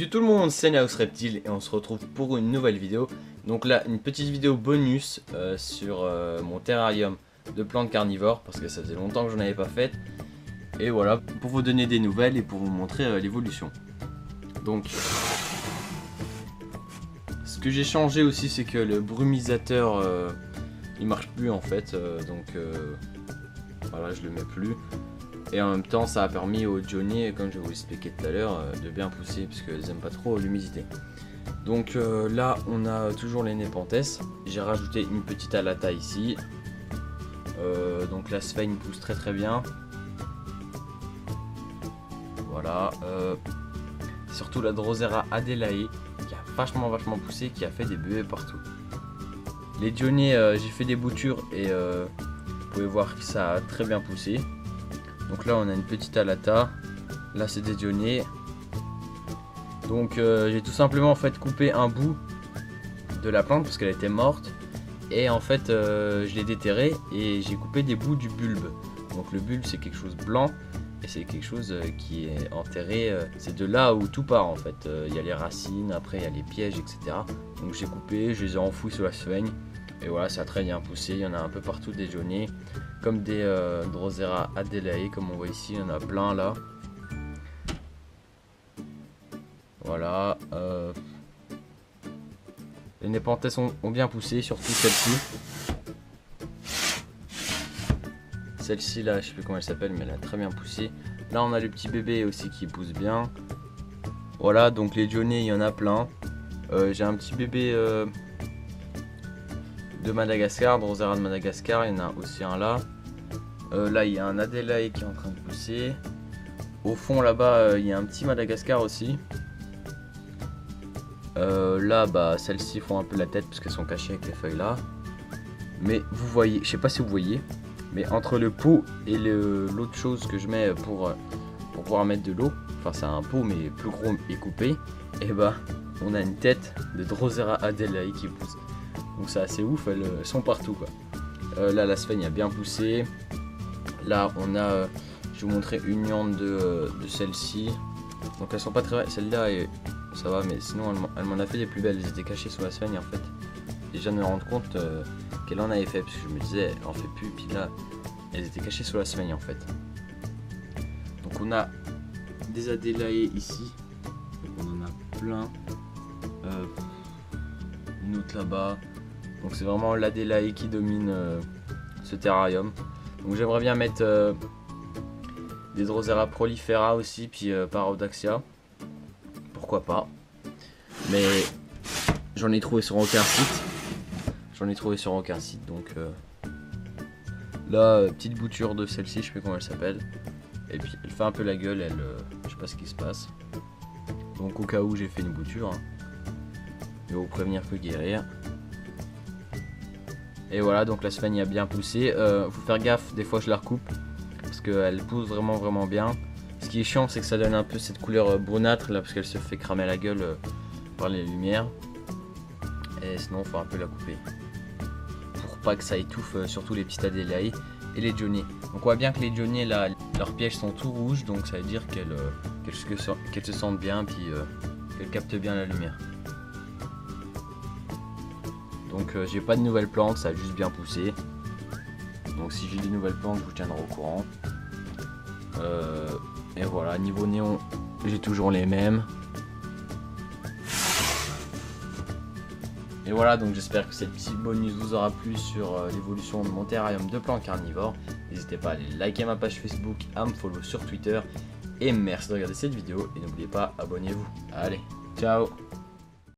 Salut tout le monde, c'est Naos Reptile et on se retrouve pour une nouvelle vidéo. Donc là, une petite vidéo bonus sur mon terrarium de plantes carnivores parce que ça faisait longtemps que j'en avais pas fait. Et voilà, pour vous donner des nouvelles et pour vous montrer l'évolution. Donc, ce que j'ai changé aussi, c'est que le brumisateur, il marche plus en fait. Voilà, je le mets plus. Et en même temps, ça a permis aux Johnny, comme je vous l'expliquais tout à l'heure, de bien pousser parce qu'elles aiment pas trop l'humidité. Donc là, on a toujours les Nepenthes. J'ai rajouté une petite alata ici. Donc la Sphène pousse très très bien. Voilà. Surtout la Drosera Adelae qui a vachement poussé, qui a fait des bébés partout. Les Johnny, j'ai fait des boutures et vous pouvez voir que ça a très bien poussé. Donc là on a une petite alata, là c'est des Johnny. Donc j'ai tout simplement en fait coupé un bout de la plante parce qu'elle était morte. Et en fait je l'ai déterré et j'ai coupé des bouts du bulbe. Donc le bulbe c'est quelque chose de blanc et c'est quelque chose qui est enterré. C'est de là où tout part en fait. Il y a les racines, après il y a les pièges, etc. Donc j'ai coupé, je les ai enfouis sous la sphène. Et voilà, ça a très bien poussé, il y en a un peu partout des Johnny. Comme des Drosera Adelae, comme on voit ici, il y en a plein là. Voilà. Les Nepenthes ont bien poussé, surtout celle-ci. Celle-ci là, je sais plus comment elle s'appelle, mais elle a très bien poussé. Là on a le petit bébé aussi qui pousse bien. Voilà, donc les Johnny, il y en a plein. J'ai un petit bébé de Madagascar, Drosera de Madagascar, il y en a aussi un là. Là il y a un Adelae qui est en train de pousser. Au fond là-bas il y a un petit Madagascar aussi. Là bah celles-ci font un peu la tête parce qu'elles sont cachées avec les feuilles là. Mais vous voyez, je sais pas si vous voyez, mais entre le pot et l'autre chose que je mets pour pouvoir mettre de l'eau, enfin c'est un pot mais plus gros et coupé, et bah on a une tête de Drosera Adelae qui pousse. Donc c'est assez ouf, elles sont partout quoi. Là la Sphène a bien poussé. Là on a, je vais vous montrer une gnande de celle-ci. Donc elles sont pas très, celle-là ça va, mais sinon elle m'en a fait des plus belles. Elles étaient cachées sous la Sphène et en fait déjà de me rendre compte qu'elle en avait fait parce que je me disais elle en fait plus. Puis là elles étaient cachées sous la Sphène en fait. Donc on a des Adelae ici. Donc on en a plein. Une autre là-bas. Donc c'est vraiment l'Adelae qui domine ce terrarium. Donc j'aimerais bien mettre des Drosera prolifera aussi, puis Parodoxia. Pourquoi pas. Mais j'en ai trouvé sur aucun site. Donc là, petite bouture de celle-ci, je sais pas comment elle s'appelle. Et puis elle fait un peu la gueule, je sais pas ce qui se passe. Donc au cas où j'ai fait une bouture. Mais vous prévenir que guérir. Et voilà, donc la Sphène a bien poussé. Faut faire gaffe, des fois je la recoupe parce qu'elle pousse vraiment bien. Ce qui est chiant, c'est que ça donne un peu cette couleur brunâtre là parce qu'elle se fait cramer la gueule par les lumières. Et sinon, faut un peu la couper pour pas que ça étouffe surtout les petites Adelae et les Johnny. Donc on voit bien que les Johnny là, leurs pièges sont tout rouges, donc ça veut dire qu'elles se sentent bien puis qu'elles captent bien la lumière. Donc j'ai pas de nouvelles plantes, ça a juste bien poussé. Donc si j'ai des nouvelles plantes, je vous tiendrai au courant. Et voilà, niveau néon, j'ai toujours les mêmes. Et voilà, donc j'espère que cette petite bonus vous aura plu sur l'évolution de mon terrarium de plantes carnivores. N'hésitez pas à aller liker ma page Facebook, à me follow sur Twitter. Et merci de regarder cette vidéo et n'oubliez pas, abonnez-vous. Allez, ciao!